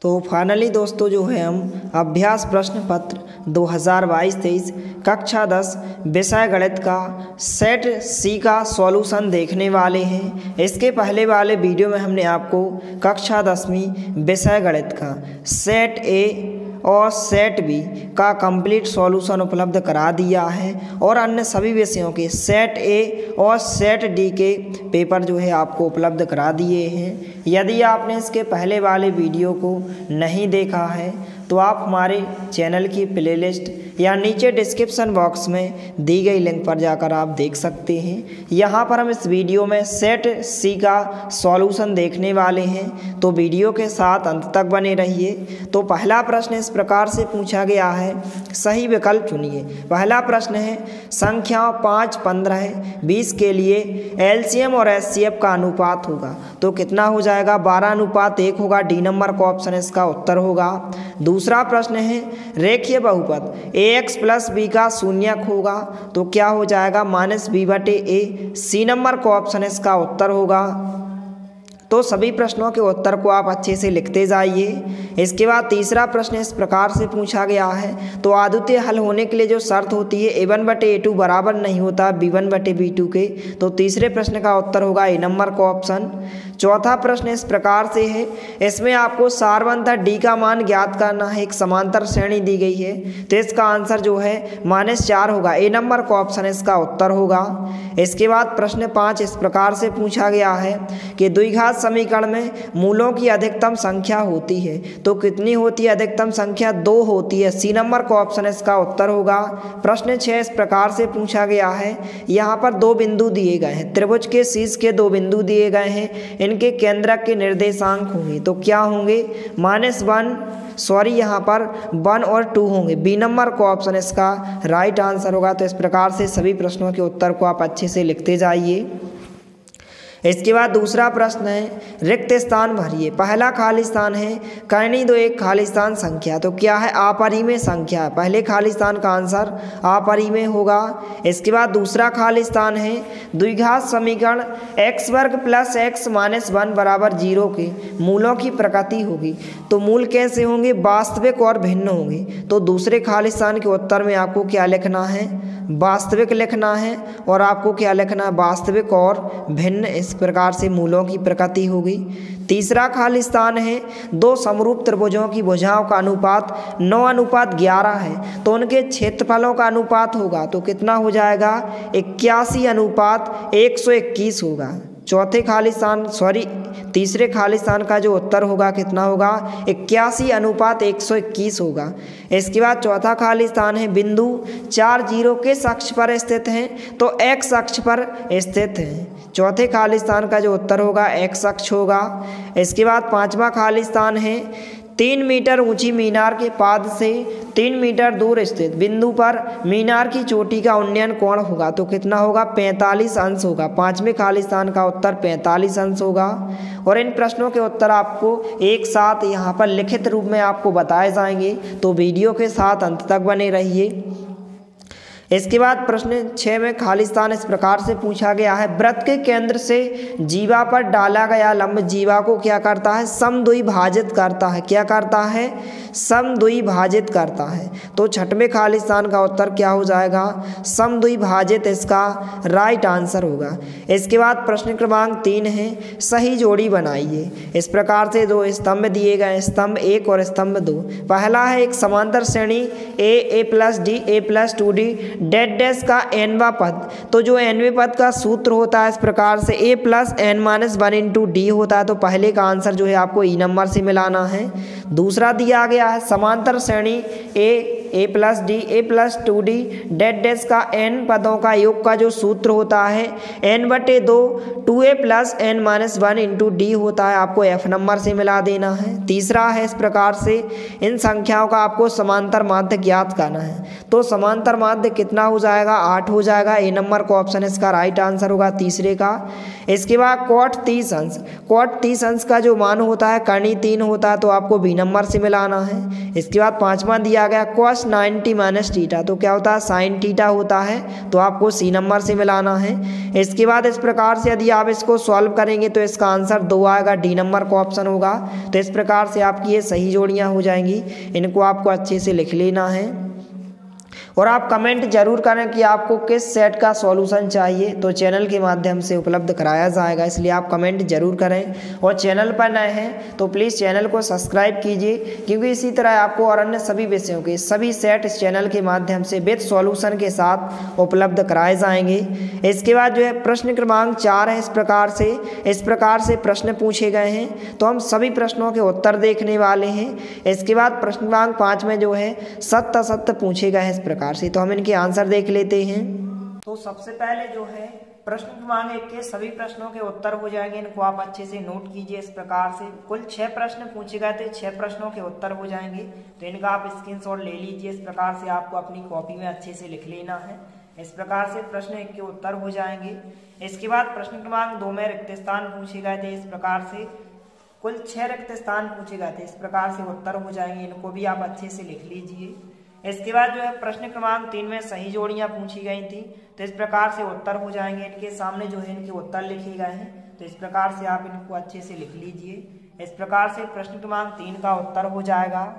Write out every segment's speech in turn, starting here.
तो फाइनली दोस्तों जो है हम अभ्यास प्रश्न पत्र 2022-23 कक्षा 10 विषय गणित का सेट सी का सॉल्यूशन देखने वाले हैं। इसके पहले वाले वीडियो में हमने आपको कक्षा 10वीं विषय गणित का सेट ए और सेट बी का कंप्लीट सॉल्यूशन उपलब्ध करा दिया है और अन्य सभी विषयों के सेट ए और सेट डी के पेपर जो है आपको उपलब्ध करा दिए हैं। यदि आपने इसके पहले वाले वीडियो को नहीं देखा है तो आप हमारे चैनल की प्लेलिस्ट या नीचे डिस्क्रिप्शन बॉक्स में दी गई लिंक पर जाकर आप देख सकते हैं। यहाँ पर हम इस वीडियो में सेट सी का सॉल्यूशन देखने वाले हैं, तो वीडियो के साथ अंत तक बने रहिए। तो पहला प्रश्न इस प्रकार से पूछा गया है, सही विकल्प चुनिए। पहला प्रश्न है संख्या 5, 15, 20 के लिए एलसीएम और एचसीएफ का अनुपात होगा तो कितना हो जाएगा? 12:1 होगा। डी नंबर का ऑप्शन इसका उत्तर होगा। दूसरा प्रश्न है रेखीय बहुपद ax + b का शून्यक होगा तो क्या हो जाएगा? -b/a। सी नंबर का ऑप्शन इसका उत्तर होगा। तो सभी प्रश्नों के उत्तर को आप अच्छे से लिखते जाइए। इसके बाद तीसरा प्रश्न इस प्रकार से पूछा गया है, तो अद्वितीय हल होने के लिए जो शर्त होती है a1/a2 बराबर नहीं होता b1/b2 के, तो तीसरे प्रश्न का उत्तर होगा ए नंबर का ऑप्शन। चौथा प्रश्न इस प्रकार से है, इसमें आपको सारवंतर डी का मान ज्ञात करना है। एक समांतर श्रेणी दी गई है तो इसका आंसर जो है -4 होगा। ए नंबर का ऑप्शन इसका उत्तर होगा। इसके बाद प्रश्न 5 इस प्रकार से पूछा गया है कि द्विघात समीकरण में मूलों की अधिकतम संख्या होती है तो कितनी होती है? अधिकतम संख्या 2 होती है। सी नंबर का ऑप्शन इसका उत्तर होगा। प्रश्न 6 इस प्रकार से पूछा गया है, यहाँ पर 2 बिंदु दिए गए हैं, त्रिभुज के शीर्ष के 2 बिंदु दिए गए हैं, इनके केंद्रक के निर्देशांक होंगे तो क्या होंगे? यहाँ पर 1 और 2 होंगे। बी नंबर का ऑप्शन इसका राइट आंसर होगा। तो इस प्रकार से सभी प्रश्नों के उत्तर को आप अच्छे से लिखते जाइए। इसके बाद दूसरा प्रश्न है रिक्त स्थान भरिए। पहला खाली स्थान है करनी दो एक खाली स्थान संख्या तो क्या है? अपरिमेय संख्या है। पहले खाली स्थान का आंसर अपरिमेय होगा। इसके बाद दूसरा खाली स्थान है द्विघात समीकरण x² + x - 1 बराबर 0 के मूलों की प्रकृति होगी तो मूल कैसे होंगे? वास्तविक और भिन्न होंगे। तो दूसरे खाली स्थान के उत्तर में आपको क्या लिखना है? वास्तविक लिखना है। और आपको क्या लिखना है? वास्तविक और भिन्न। इस प्रकार से मूलों की प्रकृति होगी। तीसरा खाली स्थान है 2 समरूप त्रिभुजों की भुजाओं का अनुपात 9:11 है तो उनके क्षेत्रफलों का अनुपात होगा तो कितना हो जाएगा? 81:121 होगा। तीसरे खाली स्थान का जो उत्तर होगा कितना होगा? 81:121 होगा। इसके बाद चौथा खाली स्थान है बिंदु 4 0 किस अक्ष पर स्थित हैं तो x अक्ष पर स्थित है। चौथे खाली स्थान का जो उत्तर होगा x अक्ष होगा। इसके बाद पांचवा खाली स्थान है 3 मीटर ऊंची मीनार के पाद से 3 मीटर दूर स्थित बिंदु पर मीनार की चोटी का उन्नयन कोण होगा तो कितना होगा? 45 अंश होगा। पांचवें खाली स्थान का उत्तर 45 अंश होगा। और इन प्रश्नों के उत्तर आपको एक साथ यहाँ पर लिखित रूप में आपको बताए जाएंगे, तो वीडियो के साथ अंत तक बने रहिए। इसके बाद प्रश्न 6 में खाली स्थान इस प्रकार से पूछा गया है, वृत्त के केंद्र से जीवा पर डाला गया लंब जीवा को क्या करता है? समद्विभाजित करता है। क्या करता है? समद्विभाजित करता है। तो छठवें खाली स्थान का उत्तर क्या हो जाएगा? समद्विभाजित इसका राइट आंसर होगा। इसके बाद प्रश्न क्रमांक 3 है सही जोड़ी बनाइए। इस प्रकार से 2 स्तंभ दिए गए, स्तंभ 1 और स्तंभ 2। पहला है एक समांतर श्रेणी a + d a + 2d dash का nवां पद, तो जो nवें पद का सूत्र होता है इस प्रकार से a + n - 1 × d होता है तो पहले का आंसर जो है आपको ई नंबर से मिलाना है। दूसरा दिया गया है समांतर श्रेणी a + d a + 2d dash का n पदों का योग का जो सूत्र होता है n/2 2a + n - 1 × d होता है, आपको f नंबर से मिला देना है। तीसरा है इस प्रकार से इन संख्याओं का आपको समांतर माध्य ज्ञात करना है तो समांतर माध्य कितना हो जाएगा? 8 हो जाएगा। ए नंबर का ऑप्शन इसका राइट आंसर होगा तीसरे का। इसके बाद cot 30 अंश, cot 30 अंश का जो मान होता है कर्णी 3 होता है तो आपको बी नंबर से मिलाना है। इसके बाद पांचवा दिया गया cos cos 90 माइनस थीटा, तो क्या होता है साइन थीटा होता है, तो आपको सी नंबर से मिलाना है। इसके बाद इस प्रकार से यदि आप इसको सॉल्व करेंगे तो इसका आंसर 2 आएगा, डी नंबर का ऑप्शन होगा। तो इस प्रकार से आपकी ये सही जोड़ियाँ हो जाएंगी, इनको आपको अच्छे से लिख लेना है। और आप कमेंट जरूर करें कि आपको किस सेट का सॉल्यूशन चाहिए, तो चैनल के माध्यम से उपलब्ध कराया जाएगा, इसलिए आप कमेंट जरूर करें। और चैनल पर नए हैं तो प्लीज़ चैनल को सब्सक्राइब कीजिए, क्योंकि इसी तरह आपको और अन्य सभी विषयों के सभी सेट इस चैनल के माध्यम से विद सॉल्यूशन के साथ उपलब्ध कराए जाएंगे। इसके बाद जो है प्रश्न क्रमांक 4 है, इस प्रकार से प्रश्न पूछे गए हैं, तो हम सभी प्रश्नों के उत्तर देखने वाले हैं। इसके बाद प्रश्न क्रमांक 5 में जो है सत्य असत्य पूछे गए हैं इस प्रकार से, तो हम इनके आंसर देख लेते हैं। तो सबसे पहले जो है प्रश्न क्रमांक 1 के सभी प्रश्नों के उत्तर हो जाएंगे, इनको आप अच्छे से नोट कीजिए। इस प्रकार से कुल 6 प्रश्न पूछे गए थे, 6 प्रश्नों के उत्तर हो जाएंगे, तो इनका आप स्क्रीनशॉट ले लीजिए। इस प्रकार से आपको अपनी कॉपी में अच्छे से लिख लेना है। इस प्रकार से प्रश्न 1 के उत्तर हो जाएंगे। इसके बाद प्रश्न क्रमांक 2 में रिक्त स्थान पूछे गए थे, इस प्रकार से कुल 6 रिक्त स्थान पूछे गए थे, इस प्रकार से उत्तर हो जाएंगे, इनको भी आप अच्छे से लिख लीजिए। इसके बाद जो है प्रश्न क्रमांक 3 में सही जोड़ियां पूछी गई थी, तो इस प्रकार से उत्तर हो जाएंगे। इनके सामने जो है इनके उत्तर लिखे गए हैं, तो इस प्रकार से आप इनको अच्छे से लिख लीजिए। इस प्रकार से प्रश्न क्रमांक 3 का उत्तर हो जाएगा।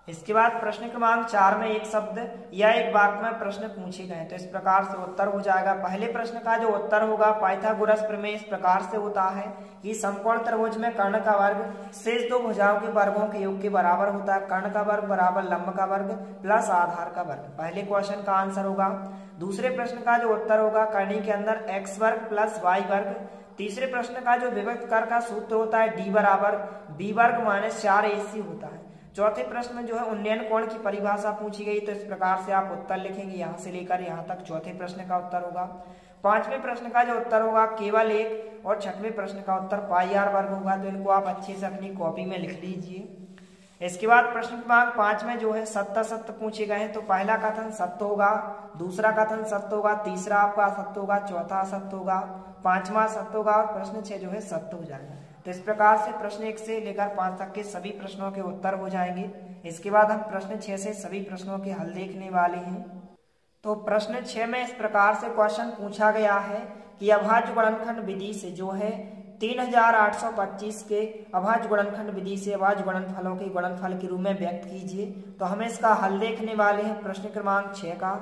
इसके बाद प्रश्न क्रमांक 4 में एक शब्द या एक वाक्य में प्रश्न पूछे गए, तो इस प्रकार से उत्तर हो जाएगा। पहले प्रश्न का जो उत्तर होगा पाइथागोरस प्रमेय इस प्रकार से होता है कि समकोण त्रिभुज में कर्ण का वर्ग शेष 2 भुजाओं के वर्गों के योग के बराबर होता है। कर्ण का वर्ग बराबर लंब का वर्ग प्लस आधार का वर्ग, पहले क्वेश्चन का आंसर होगा। दूसरे प्रश्न का जो उत्तर होगा कर्णी के अंदर x वर्ग प्लस y वर्ग। तीसरे प्रश्न का जो विभक्त कर का सूत्र होता है d बराबर b वर्ग माइनस 4ac होता है। चौथे प्रश्न में जो है उन्नयन कोण की परिभाषा पूछी गई, तो इस प्रकार से आप उत्तर लिखेंगे, यहाँ से लेकर यहाँ तक चौथे प्रश्न का उत्तर होगा। पांचवें प्रश्न का जो उत्तर होगा केवल 1, और छठवें प्रश्न का उत्तर पाई आर वर्ग होगा, तो इनको आप अच्छे से अपनी कॉपी में लिख लीजिए। इसके बाद प्रश्न क्रमांक 5 में जो है सत्य असत्य पूछे गए हैं, तो पहला कथन सत्य होगा, दूसरा कथन सत्य होगा, तीसरा आपका असत्य होगा, चौथा असत्य होगा, पांचवा सत्य होगा, और प्रश्न 6 जो है सत्य हो जाएगा। तो इस प्रकार से प्रश्न 1 से लेकर 5 तक के सभी प्रश्नों के उत्तर हो जाएंगे। इसके बाद हम प्रश्न 6 से सभी प्रश्नों के हल देखने वाले हैं। तो प्रश्न 6 में इस प्रकार से क्वेश्चन पूछा गया है कि अभाज्य गुणनखंड विधि से जो है 3825 के अभाज्य गुणनखंड विधि से अभाज्य गुणनफलों के गुणनफल के रूप में व्यक्त कीजिए। तो हमें इसका हल देखने वाले हैं प्रश्न क्रमांक 6 का।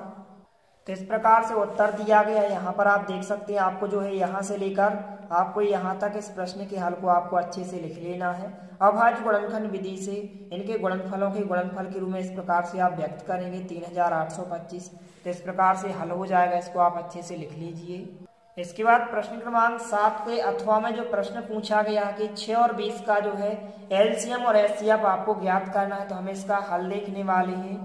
तो इस प्रकार से उत्तर दिया गया है, यहाँ पर आप देख सकते हैं। आपको जो है यहाँ से लेकर आपको यहाँ तक इस प्रश्न के हल को आपको अच्छे से लिख लेना है। अभाज्य गुणनखंड विधि से इनके गुणनफलों के गुणनफल के रूप में इस प्रकार से आप व्यक्त करेंगे 3825। तो इस प्रकार से हल हो जाएगा, इसको आप अच्छे से लिख लीजिए। इसके बाद प्रश्न क्रमांक 7 के अथवा में जो प्रश्न पूछा गया कि 6 और 20 का जो है एलसीएम और एचसीएफ आपको ज्ञात करना है, तो हमें इसका हल देखने वाले हैं।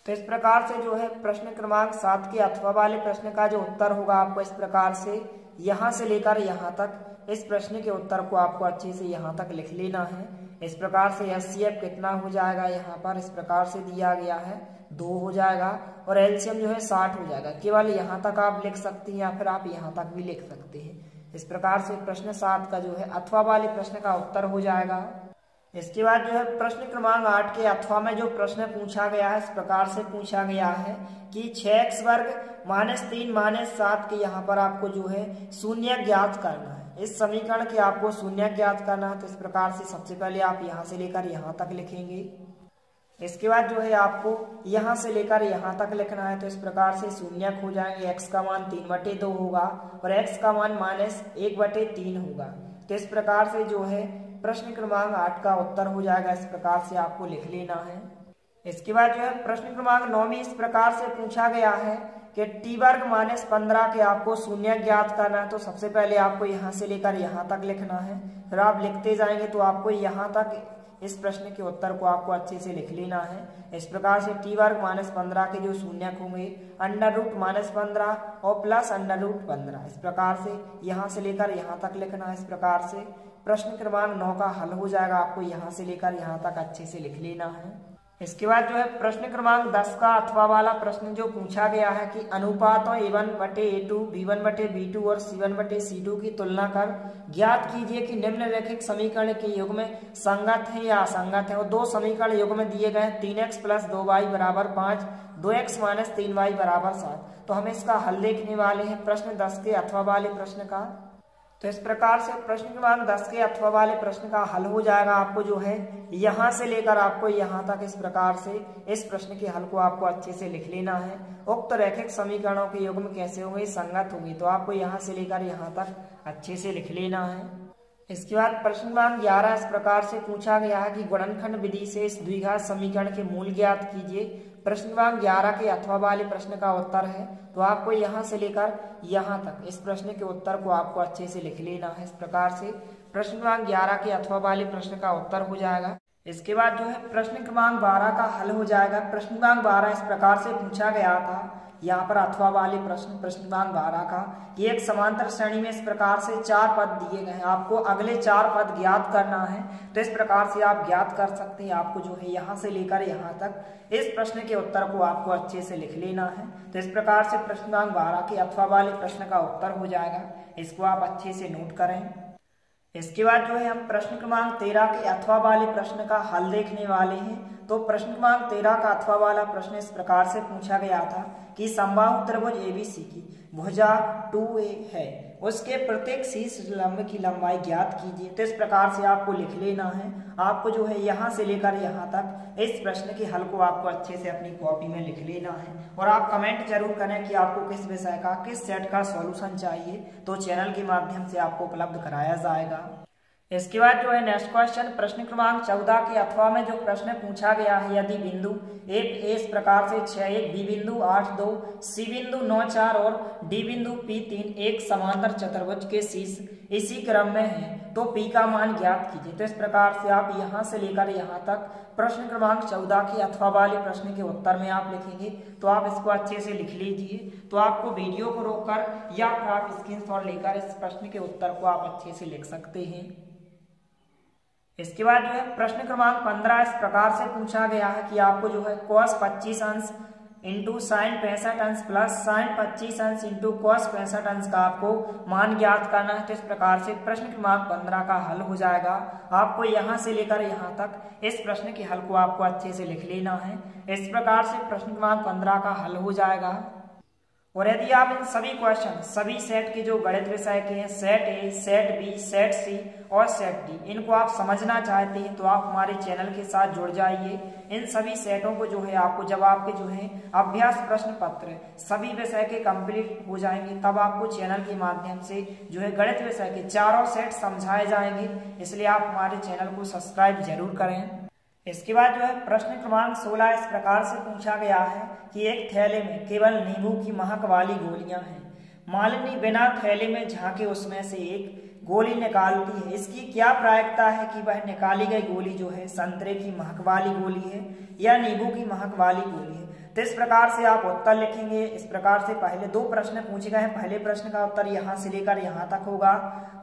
तो इस प्रकार से जो है प्रश्न क्रमांक 7 के अथवा वाले प्रश्न का जो उत्तर होगा आपको इस प्रकार से यहाँ से लेकर यहाँ तक इस प्रश्न के उत्तर को आपको अच्छे से यहाँ तक लिख लेना है। इस प्रकार से एचसीएफ कितना हो जाएगा, यहाँ पर इस प्रकार से दिया गया है 2 हो जाएगा, और एलसीएम जो है 60 हो जाएगा। केवल यहाँ तक आप लिख सकते हैं या फिर आप यहाँ तक भी लिख सकते हैं। इस प्रकार से प्रश्न 7 का जो है अथवा वाले प्रश्न का उत्तर हो जाएगा। इसके बाद जो है प्रश्न क्रमांक 8 के अथवा में जो प्रश्न पूछा गया है इस प्रकार से पूछा गया है कि 6x वर्ग माइनस 3 माइनस 7 के यहाँ पर आपको जो है शून्य ज्ञात करना है। इस समीकरण के आपको शून्य ज्ञात करना है, तो इस प्रकार से सबसे पहले आप यहाँ से लेकर यहाँ तक लिखेंगे। इसके बाद जो है आपको यहाँ से लेकर यहाँ तक लिखना है, तो इस प्रकार से शून्य हो जाएंगे। x का मान 3/2 होगा और x का मान माइनस 1/3 होगा। तो इस प्रकार से जो है प्रश्न क्रमांक 8 का उत्तर हो जाएगा, इस प्रकार से आपको लिख लेना है। इसके बाद जो है प्रश्न क्रमांक 9 में इस प्रकार से पूछा गया है कि t वर्ग माइनस 15 के आपको शून्य ज्ञात करना है। तो सबसे पहले आपको यहाँ से लेकर यहाँ तक लिखना है, फिर आप लिखते जाएंगे तो आपको यहाँ तक इस प्रश्न के उत्तर को आपको अच्छे से लिख लेना है। इस प्रकार से t वर्ग माइनस 15 के जो शून्य होंगे अंडर रूट माइनस 15 और प्लस अंडर रूट 15, इस प्रकार से यहाँ से लेकर यहाँ तक लिखना है। इस प्रकार से प्रश्न क्रमांक 9 का हल हो जाएगा, आपको यहाँ से लेकर यहाँ तक अच्छे से लिख लेना है। इसके बाद जो है प्रश्न क्रमांक 10 का अथवा वाला प्रश्न जो पूछा गया है कि अनुपातों A1/A2, B1/B2 और C1/C2 की तुलना कर ज्ञात कीजिए कि निम्नलिखित समीकरण के युग्म संगत है या असंगत है। और दो समीकरण युग्म दिए गए हैं 3x + 2y = 5, 2x - 3y = 7। तो हम इसका हल देखने वाले हैं प्रश्न 10 के अथवा वाले प्रश्न का। तो इस प्रकार से प्रश्न क्रमांक 10 के अथवा वाले प्रश्न का हल हो जाएगा। आपको जो है यहाँ से लेकर आपको यहाँ तक इस प्रकार से इस प्रश्न के हल को आपको अच्छे से लिख लेना है। उक्त रैखिक समीकरणों के युग्म कैसे होंगे, संगत होंगे, तो आपको यहाँ से लेकर यहाँ तक अच्छे से लिख लेना है। इसके बाद प्रश्न क्रमांक 11 इस प्रकार से पूछा गया है कि गुणनखंड विधि से इस द्विघात समीकरण के मूल ज्ञात कीजिए। प्रश्न क्रमांक 11 के अथवा वाले प्रश्न का उत्तर है, तो आपको यहाँ से लेकर यहाँ तक इस प्रश्न के उत्तर को आपको अच्छे से लिख लेना है। इस प्रकार से प्रश्न क्रमांक 11 के अथवा वाले प्रश्न का उत्तर हो जाएगा। इसके बाद जो है प्रश्न क्रमांक 12 का हल हो जाएगा। प्रश्न क्रमांक 12 इस प्रकार से पूछा गया था, यहाँ पर अथवा वाले प्रश्न क्रमांक 12 का कि एक समांतर श्रेणी में इस प्रकार से 4 पद दिए गए हैं, आपको अगले 4 पद ज्ञात करना है। तो इस प्रकार से आप ज्ञात कर सकते हैं। आपको जो है यहाँ से लेकर यहाँ तक इस प्रश्न के उत्तर को आपको अच्छे से लिख लेना है। तो इस प्रकार से प्रश्न क्रमांक 12 के अथवा वाले प्रश्न का उत्तर हो जाएगा। इसको आप अच्छे से नोट करें। इसके बाद जो है हम प्रश्न क्रमांक 13 के अथवा वाले प्रश्न का हल देखने वाले हैं। तो प्रश्न क्रमांक 13 का अथवा वाला प्रश्न इस प्रकार से पूछा गया था कि समबाहु त्रिभुज ABC की भुजा 2a है, उसके प्रत्येक शीर्ष लंब की लंबाई ज्ञात कीजिए। तो इस प्रकार से आपको लिख लेना है। आपको जो है यहाँ से लेकर यहाँ तक इस प्रश्न के हल को आपको अच्छे से अपनी कॉपी में लिख लेना है। और आप कमेंट जरूर करें कि आपको किस विषय का, किस सेट का सॉल्यूशन चाहिए, तो चैनल के माध्यम से आपको उपलब्ध कराया जाएगा। इसके बाद जो है नेक्स्ट क्वेश्चन प्रश्न क्रमांक 14 के अथवा में जो प्रश्न पूछा गया है, यदि बिंदु A इस प्रकार से 6, B बिंदु 8, 2, C बिंदु 9, 4 और D बिंदु P3 एक समांतर चतुर्भुज के शीर्ष इसी क्रम में है, तो P का मान ज्ञात कीजिए। तो इस प्रकार से आप यहाँ से लेकर यहाँ तक प्रश्न क्रमांक 14 के अथवा वाले प्रश्न के उत्तर में आप लिखेंगे। तो आप इसको अच्छे से लिख लीजिए। तो आपको वीडियो को रोककर या फिर आप स्क्रीनशॉट लेकर इस प्रश्न के उत्तर को आप अच्छे से लिख सकते हैं। इसके बाद जो है प्रश्न क्रमांक 15 इस प्रकार से पूछा गया है कि आपको जो है cos 25 अंश इंटू साइन 65 अंश प्लस साइन 25 अंश इंटू cos 65 अंश का आपको मान ज्ञात करना है। तो इस प्रकार से प्रश्न क्रमांक 15 का हल हो जाएगा। आपको यहाँ से लेकर यहाँ तक इस प्रश्न के हल को आपको अच्छे से लिख लेना है। इस प्रकार से प्रश्न क्रमांक 15 का हल हो जाएगा। और यदि आप इन सभी क्वेश्चन सभी सेट के जो गणित विषय के हैं, set A, set B, set C और सेट D, इनको आप समझना चाहते हैं तो आप हमारे चैनल के साथ जुड़ जाइए। इन सभी सेटों को जो है आपको जब आपके जो है अभ्यास प्रश्न पत्र सभी विषय के कंप्लीट हो जाएंगे, तब आपको चैनल के माध्यम से जो है गणित विषय के चारों सेट समझाए जाएंगे। इसलिए आप हमारे चैनल को सब्सक्राइब जरूर करें। इसके बाद जो है प्रश्न क्रमांक 16 इस प्रकार से पूछा गया है कि एक थैले में केवल नींबू की महक वाली गोलियां हैं। मालिनी बिना थैले में झांके उसमें से एक गोली निकालती है। इसकी क्या प्रायिकता है कि वह निकाली गई गोली जो है संतरे की महक वाली गोली है या नींबू की महक वाली गोली है। तो इस प्रकार से आप उत्तर लिखेंगे। इस प्रकार से पहले 2 प्रश्न पूछे गए हैं। पहले प्रश्न का उत्तर यहाँ से लेकर यहाँ तक होगा,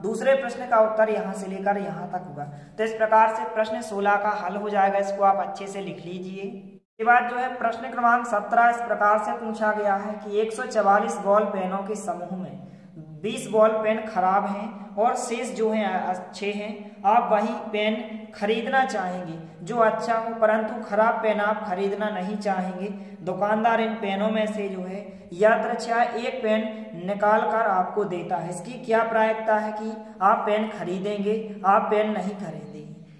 दूसरे प्रश्न का उत्तर यहाँ से लेकर यहाँ तक होगा। तो इस प्रकार से प्रश्न 16 का हल हो जाएगा। इसको आप अच्छे से लिख लीजिए। इसके बाद जो है प्रश्न क्रमांक 17 इस प्रकार से पूछा गया है कि 144 बॉल पेनों के समूह में 20 बॉल पेन खराब हैं और शेष जो हैं अच्छे हैं। आप वही पेन खरीदना चाहेंगे जो अच्छा हो, परंतु खराब पेन आप खरीदना नहीं चाहेंगे। दुकानदार इन पेनों में से जो है यदृच्छा एक पेन निकाल कर आपको देता है। इसकी क्या प्रायिकता है कि आप पेन खरीदेंगे, आप पेन नहीं खरीदेंगे।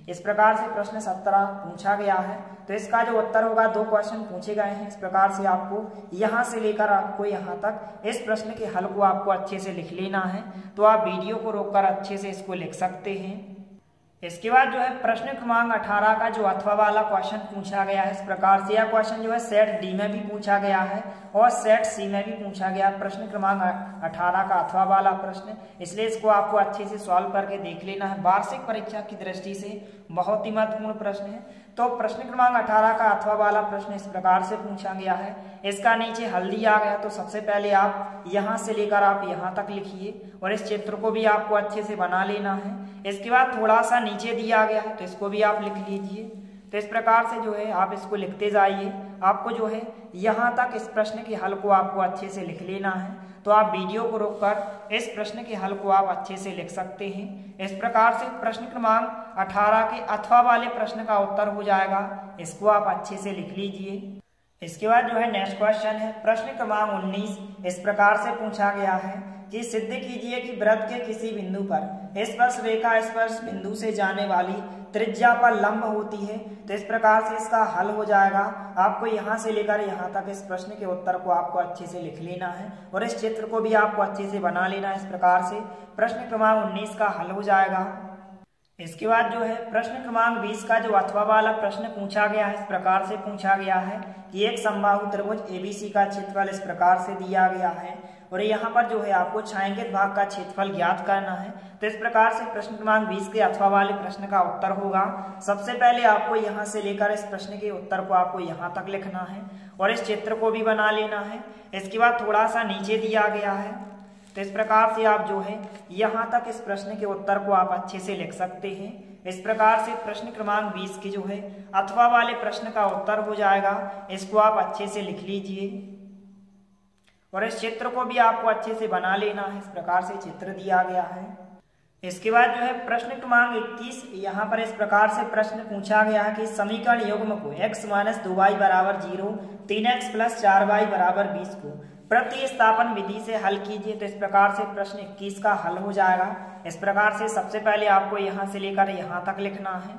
इस प्रकार से प्रश्न 17 पूछा गया है। तो इसका जो उत्तर होगा, 2 क्वेश्चन पूछे गए हैं। इस प्रकार से आपको यहाँ से लेकर आपको यहाँ तक इस प्रश्न के हल को आपको अच्छे से लिख लेना है। तो आप वीडियो को रोककर अच्छे से इसको लिख सकते हैं। इसके बाद जो है प्रश्न क्रमांक 18 का जो अथवा वाला क्वेश्चन पूछा गया है। इस प्रकार से यह क्वेश्चन जो है सेट D में भी पूछा गया है और सेट C में भी पूछा गया। प्रश्न क्रमांक 18 का अथवा वाला प्रश्न, इसलिए इसको आपको अच्छे से सॉल्व करके देख लेना है। वार्षिक परीक्षा की दृष्टि से बहुत ही महत्वपूर्ण प्रश्न है। तो प्रश्न क्रमांक 18 का अथवा वाला प्रश्न इस प्रकार से पूछा गया है। इसका नीचे हल दिया गया। तो सबसे पहले आप यहाँ से लेकर आप यहाँ तक लिखिए और इस चित्र को भी आपको अच्छे से बना लेना है। इसके बाद थोड़ा सा नीचे दिया गया है तो इसको भी आप लिख लीजिए। तो इस प्रकार से जो है आप इसको लिखते जाइए। आपको जो है यहाँ तक इस प्रश्न के हल को आपको अच्छे से लिख लेना है। तो आप वीडियो को रोककर इस प्रश्न के हल को आप अच्छे से लिख सकते हैं। इस प्रकार से प्रश्न क्रमांक 18 के अथवा वाले प्रश्न का उत्तर हो जाएगा। इसको आप अच्छे से लिख लीजिए। इसके बाद जो है नेक्स्ट क्वेश्चन है प्रश्न क्रमांक 19। इस प्रकार से पूछा गया है कि सिद्ध कीजिए कि वृत्त के किसी बिंदु पर स्पर्श रेखा स्पर्श बिंदु से जाने वाली त्रिज्या पर लंब होती है। तो इस प्रकार से इसका हल हो जाएगा। आपको यहाँ से लेकर यहाँ तक इस प्रश्न के उत्तर को आपको अच्छे से लिख लेना है और इस चित्र को भी आपको अच्छे से बना लेना है। इस प्रकार से प्रश्न क्रमांक 19 का हल हो जाएगा। इसके बाद जो है प्रश्न क्रमांक 20 का जो अथवा वाला प्रश्न पूछा गया है, इस प्रकार से पूछा गया है कि एक समबाहु त्रिभुज ABC का क्षेत्रफल इस प्रकार से दिया गया है और यहाँ पर जो है आपको छायांकित भाग का क्षेत्रफल ज्ञात करना है। तो इस प्रकार से प्रश्न क्रमांक 20 के अथवा वाले प्रश्न का उत्तर होगा। सबसे पहले आपको यहाँ से लेकर इस प्रश्न के उत्तर को आपको यहाँ तक लिखना है और इस चित्र को भी बना लेना है। इसके बाद थोड़ा सा नीचे दिया गया है। तो इस प्रकार से आप जो है यहाँ तक इस प्रश्न के उत्तर को आप अच्छे से लिख सकते हैं। इस प्रकार से प्रश्न क्रमांक 20 की जो है अथवा वाले प्रश्न का उत्तर हो जाएगा। इसको आप अच्छे से लिख लीजिए और इस चित्र को भी आपको अच्छे से बना लेना है। इस प्रकार से चित्र दिया गया है। इसके बाद जो है प्रश्न क्रमांक 21। यहाँ पर इस प्रकार से प्रश्न पूछा गया है कि समीकरण युग्म को x - 2y = 0, 3x + 4y = 20 को प्रतिस्थापन विधि से हल कीजिए। तो इस प्रकार से प्रश्न 21 का हल हो जाएगा। इस प्रकार से सबसे पहले आपको यहाँ से लेकर यहाँ तक लिखना है।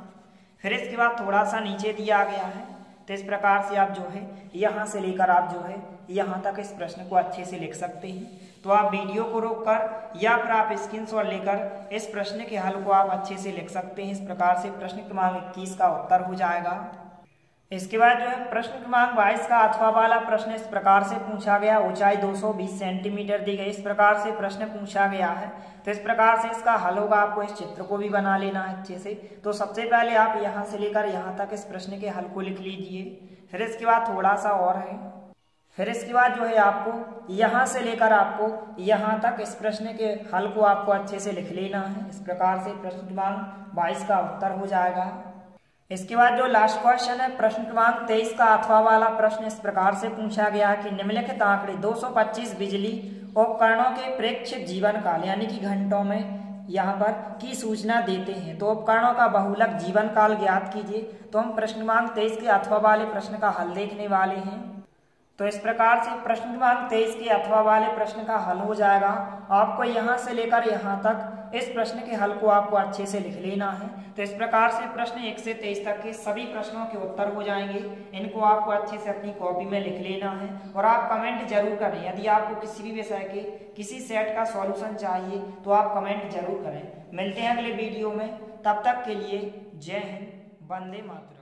फिर इसके बाद थोड़ा सा नीचे दिया गया है। तो इस प्रकार से आप जो है यहाँ से लेकर आप जो है यहाँ तक इस प्रश्न को अच्छे से लिख सकते हैं। तो आप वीडियो को रोककर या फिर आप स्क्रीनशॉट लेकर इस प्रश्न के हल को आप अच्छे से लिख सकते हैं। इस प्रकार से प्रश्न क्रमांक 21 का उत्तर हो जाएगा। इसके बाद जो है प्रश्न क्रमांक 22 का अथवा वाला प्रश्न इस प्रकार से पूछा गया। ऊंचाई 220 सेंटीमीटर दी गई। इस प्रकार से प्रश्न पूछा गया है। तो इस प्रकार से इसका हल होगा। आपको इस चित्र को भी बना लेना है अच्छे से। तो सबसे पहले आप यहाँ से लेकर यहाँ तक इस प्रश्न के हल को लिख लीजिए। फिर इसके बाद थोड़ा सा और है। फिर इसके बाद जो है आपको यहाँ से लेकर आपको यहाँ तक इस प्रश्न के हल को आपको अच्छे से लिख लेना है। इस प्रकार से प्रश्न क्रमांक 22 का उत्तर हो जाएगा। इसके बाद जो लास्ट क्वेश्चन है प्रश्न क्रमांक 23 का अथवा वाला प्रश्न इस प्रकार से पूछा गया है कि निम्नलिखित आंकड़े 225 बिजली उपकरणों के प्रेक्षित जीवन काल यानी कि घंटों में यहाँ पर की सूचना देते हैं। तो उपकरणों का बहुलक जीवन काल ज्ञात कीजिए। तो हम प्रश्न क्रमांक 23 के अथवा वाले प्रश्न का हल देखने वाले हैं। तो इस प्रकार से प्रश्न क्रमांक 23 के अथवा वाले प्रश्न का हल हो जाएगा। आपको यहाँ से लेकर यहाँ तक इस प्रश्न के हल को आपको अच्छे से लिख लेना है। तो इस प्रकार से प्रश्न 1 से 23 तक के सभी प्रश्नों के उत्तर हो जाएंगे। इनको आपको अच्छे से अपनी कॉपी में लिख लेना है और आप कमेंट जरूर करें। यदि आपको किसी भी विषय के किसी सेट का सॉल्यूशन चाहिए तो आप कमेंट जरूर करें। मिलते हैं अगले वीडियो में। तब तक के लिए जय हिंद, वंदे मातरम।